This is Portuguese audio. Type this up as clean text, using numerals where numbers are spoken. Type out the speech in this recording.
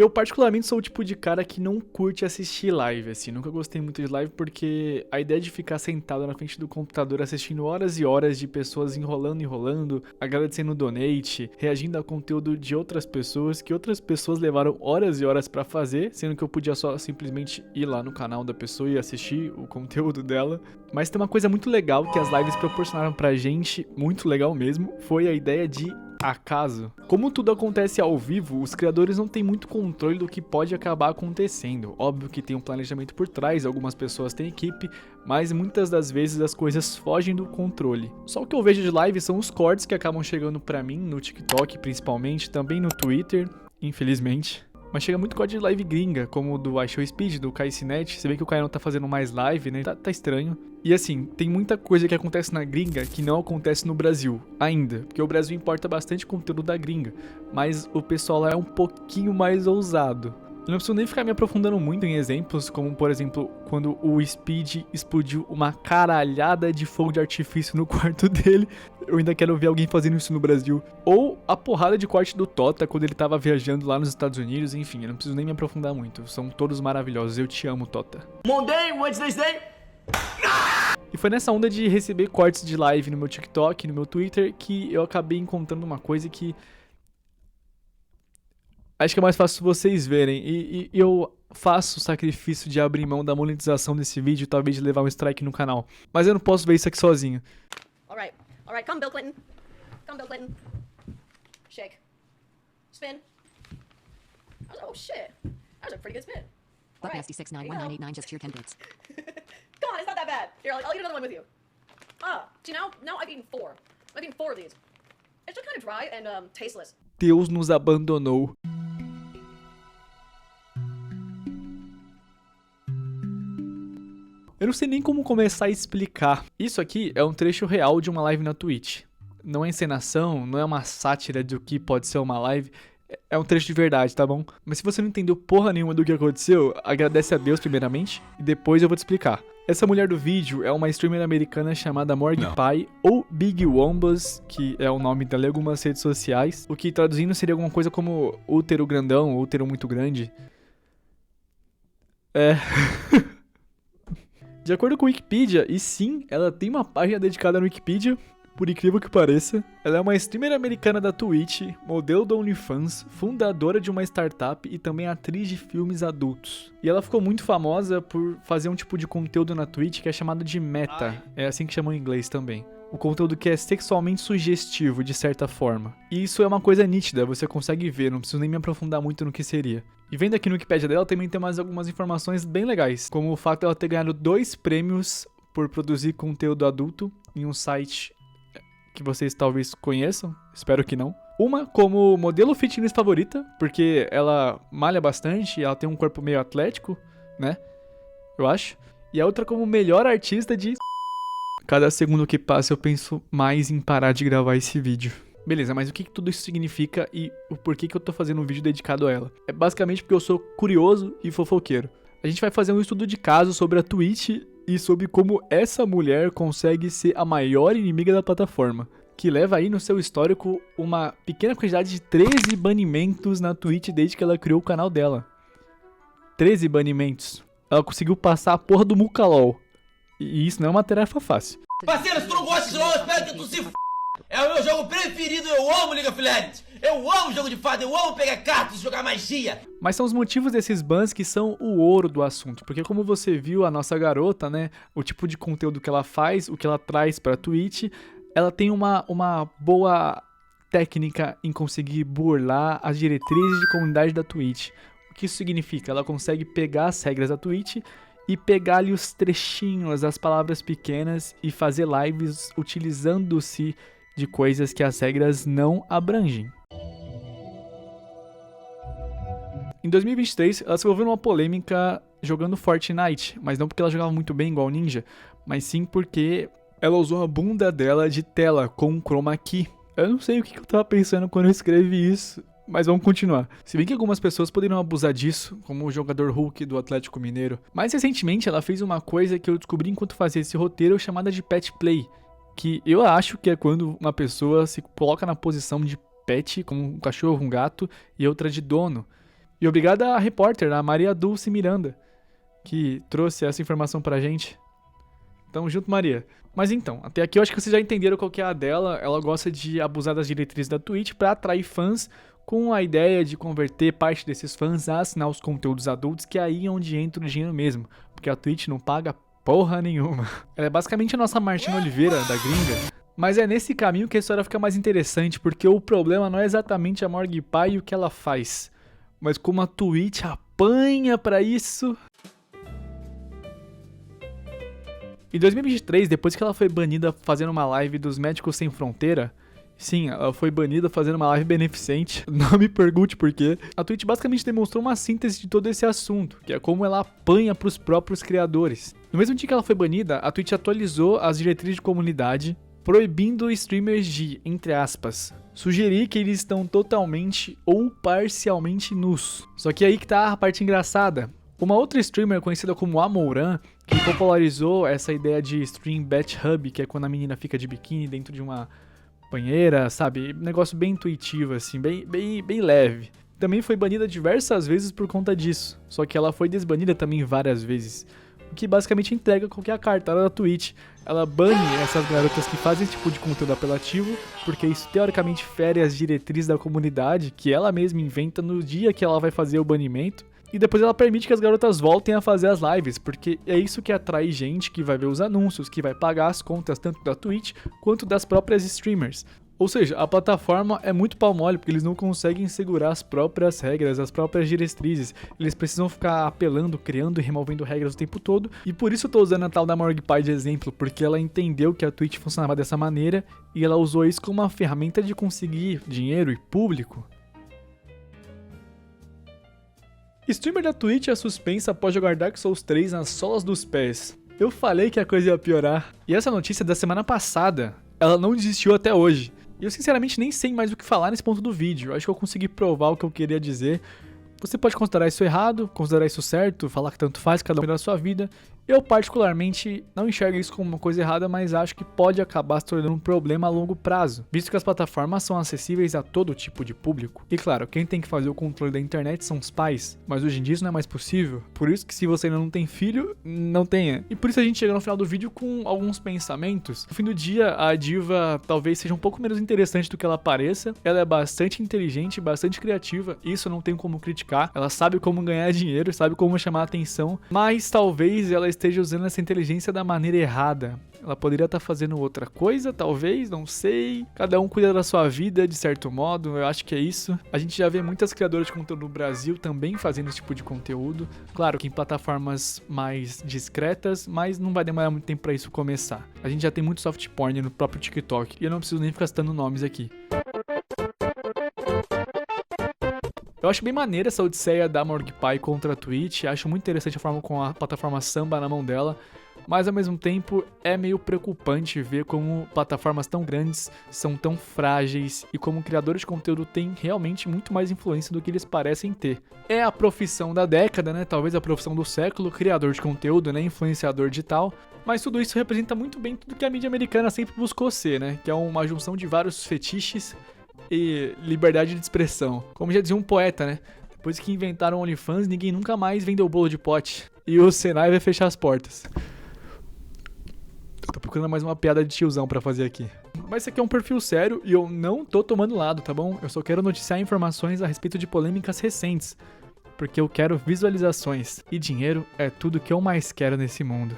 Eu particularmente sou o tipo de cara que não curte assistir live, assim, nunca gostei muito de live porque a ideia de ficar sentado na frente do computador assistindo horas e horas de pessoas enrolando, agradecendo o donate, reagindo ao conteúdo de outras pessoas, que outras pessoas levaram horas e horas pra fazer, sendo que eu podia só simplesmente ir lá no canal da pessoa e assistir o conteúdo dela. Mas tem uma coisa muito legal que as lives proporcionaram pra gente, muito legal mesmo, foi a ideia de acaso. Como tudo acontece ao vivo, os criadores não têm muito controle do que pode acabar acontecendo. Óbvio que tem um planejamento por trás, algumas pessoas têm equipe, mas muitas das vezes as coisas fogem do controle. Só o que eu vejo de live são os cortes que acabam chegando pra mim, no TikTok principalmente, também no Twitter, infelizmente. Mas chega muito corte de live gringa, como o do iShowSpeed, do KaiCnet. Você vê que o Kai não tá fazendo mais live, né? Tá estranho. E assim, tem muita coisa que acontece na gringa que não acontece no Brasil, ainda. Porque o Brasil importa bastante conteúdo da gringa. Mas o pessoal lá é um pouquinho mais ousado. Eu não preciso nem ficar me aprofundando muito em exemplos, como por exemplo, quando o Speed explodiu uma caralhada de fogo de artifício no quarto dele. Eu ainda quero ver alguém fazendo isso no Brasil. Ou a porrada de corte do Tota quando ele tava viajando lá nos Estados Unidos. Enfim, eu não preciso nem me aprofundar muito. São todos maravilhosos. Eu te amo, Tota. Monday, Wednesday. E foi nessa onda de receber cortes de live no meu TikTok, no meu Twitter, que eu acabei encontrando uma coisa que acho que é mais fácil vocês verem. E eu faço o sacrifício de abrir mão da monetização desse vídeo, talvez de levar um strike no canal. Mas eu não posso ver isso aqui sozinho. Alright, come Bill Clinton. Come Bill Clinton. Shake. Spin. Oh shit. That was a pretty good spin. Buck Nasty 691989 just tier 10 bits. Come on, it's not that bad. Here, I'll eat another one with you. See now I've eaten 4. I've eaten 4 of these. It's just kind of dry and tasteless. Deus nos abandonou. Eu não sei nem como começar a explicar. Isso aqui é um trecho real de uma live na Twitch. Não é encenação, não é uma sátira do que pode ser uma live. É um trecho de verdade, tá bom? Mas se você não entendeu porra nenhuma do que aconteceu, agradece a Deus primeiramente e depois eu vou te explicar. Essa mulher do vídeo é uma streamer americana chamada Morgan Pie, ou Big Wombas, que é o nome dela em algumas redes sociais, o que traduzindo seria alguma coisa como útero grandão, útero muito grande. De acordo com a Wikipedia, e sim, ela tem uma página dedicada no Wikipedia, por incrível que pareça. Ela é uma streamer americana da Twitch, modelo da OnlyFans, fundadora de uma startup e também atriz de filmes adultos. E ela ficou muito famosa por fazer um tipo de conteúdo na Twitch que é chamado de meta, é assim que chamam em inglês também. O conteúdo que é sexualmente sugestivo, de certa forma. E isso é uma coisa nítida, você consegue ver, não preciso nem me aprofundar muito no que seria. E vendo aqui no Wikipedia dela, também tem mais algumas informações bem legais, como o fato de ela ter ganhado 2 prêmios por produzir conteúdo adulto em um site que vocês talvez conheçam, espero que não. Uma como modelo fitness favorita, porque ela malha bastante, ela tem um corpo meio atlético, né? Eu acho. E a outra como melhor artista de... Cada segundo que passa eu penso mais em parar de gravar esse vídeo. Beleza, mas o que tudo isso significa e o porquê que eu tô fazendo um vídeo dedicado a ela? É basicamente porque eu sou curioso e fofoqueiro. A gente vai fazer um estudo de caso sobre a Twitch e sobre como essa mulher consegue ser a maior inimiga da plataforma, que leva aí no seu histórico uma pequena quantidade de 13 banimentos na Twitch desde que ela criou o canal dela. 13 banimentos. Ela conseguiu passar a porra do Mucalol. E isso não é uma tarefa fácil. Parceiro, se tu não gosta de LOL, eu espero que tu se f... É o meu jogo preferido, eu amo League of Legends. Eu amo jogo de fada, eu amo pegar cartas e jogar magia. Mas são os motivos desses bans que são o ouro do assunto. Porque como você viu, a nossa garota, né, o tipo de conteúdo que ela faz, o que ela traz pra Twitch, ela tem uma boa técnica em conseguir burlar as diretrizes de comunidade da Twitch. O que isso significa? Ela consegue pegar as regras da Twitch e pegar ali os trechinhos, as palavras pequenas e fazer lives utilizando-se de coisas que as regras não abrangem. Em 2023, ela se envolveu numa polêmica jogando Fortnite, mas não porque ela jogava muito bem igual Ninja, mas sim porque ela usou a bunda dela de tela com um chroma key. Eu não sei o que eu tava pensando quando eu escrevi isso, mas vamos continuar. Se bem que algumas pessoas poderiam abusar disso, como o jogador Hulk do Atlético Mineiro. Mais recentemente, ela fez uma coisa que eu descobri enquanto fazia esse roteiro, chamada de pet play, que eu acho que é quando uma pessoa se coloca na posição de pet, como um cachorro, um gato, e outra de dono. E obrigado à repórter, a Maria Dulce Miranda, que trouxe essa informação pra gente. Tamo junto, Maria. Mas então, até aqui eu acho que vocês já entenderam qual que é a dela. Ela gosta de abusar das diretrizes da Twitch pra atrair fãs, com a ideia de converter parte desses fãs a assinar os conteúdos adultos, que é aí onde entra o dinheiro mesmo, porque a Twitch não paga porra nenhuma. Ela é basicamente a nossa Martina Oliveira da gringa, mas é nesse caminho que a história fica mais interessante, porque o problema não é exatamente a Morgue Pie e o que ela faz, mas como a Twitch apanha pra isso. Em 2023, depois que ela foi banida fazendo uma live dos Médicos Sem Fronteira, sim, ela foi banida fazendo uma live beneficente, não me pergunte por quê, a Twitch basicamente demonstrou uma síntese de todo esse assunto, que é como ela apanha pros próprios criadores. No mesmo dia que ela foi banida, a Twitch atualizou as diretrizes de comunidade, proibindo streamers de, entre aspas, sugerir que eles estão totalmente ou parcialmente nus. Só que aí que tá a parte engraçada. Uma outra streamer conhecida como Amouran, que popularizou essa ideia de stream batch hub, que é quando a menina fica de biquíni dentro de uma banheira, sabe? Negócio bem intuitivo, assim, bem leve. Também foi banida diversas vezes por conta disso, só que ela foi desbanida também várias vezes. O que basicamente entrega qualquer cartada da Twitch. Ela bane essas garotas que fazem esse tipo de conteúdo apelativo, porque isso teoricamente fere as diretrizes da comunidade, que ela mesma inventa no dia que ela vai fazer o banimento. E depois ela permite que as garotas voltem a fazer as lives, porque é isso que atrai gente que vai ver os anúncios, que vai pagar as contas tanto da Twitch quanto das próprias streamers. Ou seja, a plataforma é muito pau mole, porque eles não conseguem segurar as próprias regras, as próprias diretrizes. Eles precisam ficar apelando, criando e removendo regras o tempo todo. E por isso eu tô usando a tal da Morgue Pie de exemplo, porque ela entendeu que a Twitch funcionava dessa maneira e ela usou isso como uma ferramenta de conseguir dinheiro e público. Streamer da Twitch é suspensa após jogar Dark Souls 3 nas solas dos pés. Eu falei que a coisa ia piorar. E essa notícia é da semana passada. Ela não desistiu até hoje. E eu sinceramente nem sei mais o que falar nesse ponto do vídeo. Eu acho que eu consegui provar o que eu queria dizer. Você pode considerar isso errado, considerar isso certo, falar que tanto faz, cada um da sua vida. Eu particularmente não enxergo isso como uma coisa errada, mas acho que pode acabar se tornando um problema a longo prazo, visto que as plataformas são acessíveis a todo tipo de público. E claro, quem tem que fazer o controle da internet são os pais, mas hoje em dia isso não é mais possível. Por isso que se você ainda não tem filho, não tenha. E por isso a gente chega no final do vídeo com alguns pensamentos. No fim do dia, a diva talvez seja um pouco menos interessante do que ela pareça. Ela é bastante inteligente, bastante criativa, isso não tem como criticar. Ela sabe como ganhar dinheiro, sabe como chamar a atenção, mas talvez ela esteja usando essa inteligência da maneira errada. Ela poderia estar fazendo outra coisa, talvez, não sei. Cada um cuida da sua vida, de certo modo, eu acho que é isso. A gente já vê muitas criadoras de conteúdo no Brasil também fazendo esse tipo de conteúdo. Claro que em plataformas mais discretas, mas não vai demorar muito tempo pra isso começar. A gente já tem muito soft porn no próprio TikTok, e eu não preciso nem ficar citando nomes aqui. Eu acho bem maneira essa odisseia da Morgue Pie contra a Twitch, acho muito interessante a forma como a plataforma samba na mão dela, mas ao mesmo tempo é meio preocupante ver como plataformas tão grandes são tão frágeis e como criadores de conteúdo têm realmente muito mais influência do que eles parecem ter. É a profissão da década, né? Talvez a profissão do século, criador de conteúdo, né? Influenciador digital. Mas tudo isso representa muito bem tudo que a mídia americana sempre buscou ser, né? Que é uma junção de vários fetiches e liberdade de expressão. Como já dizia um poeta, né? Depois que inventaram o OnlyFans, ninguém nunca mais vendeu bolo de pote. E o Senai vai fechar as portas. Eu tô procurando mais uma piada de tiozão pra fazer aqui. Mas isso aqui é um perfil sério e eu não tô tomando lado, tá bom? Eu só quero noticiar informações a respeito de polêmicas recentes. Porque eu quero visualizações. E dinheiro é tudo que eu mais quero nesse mundo.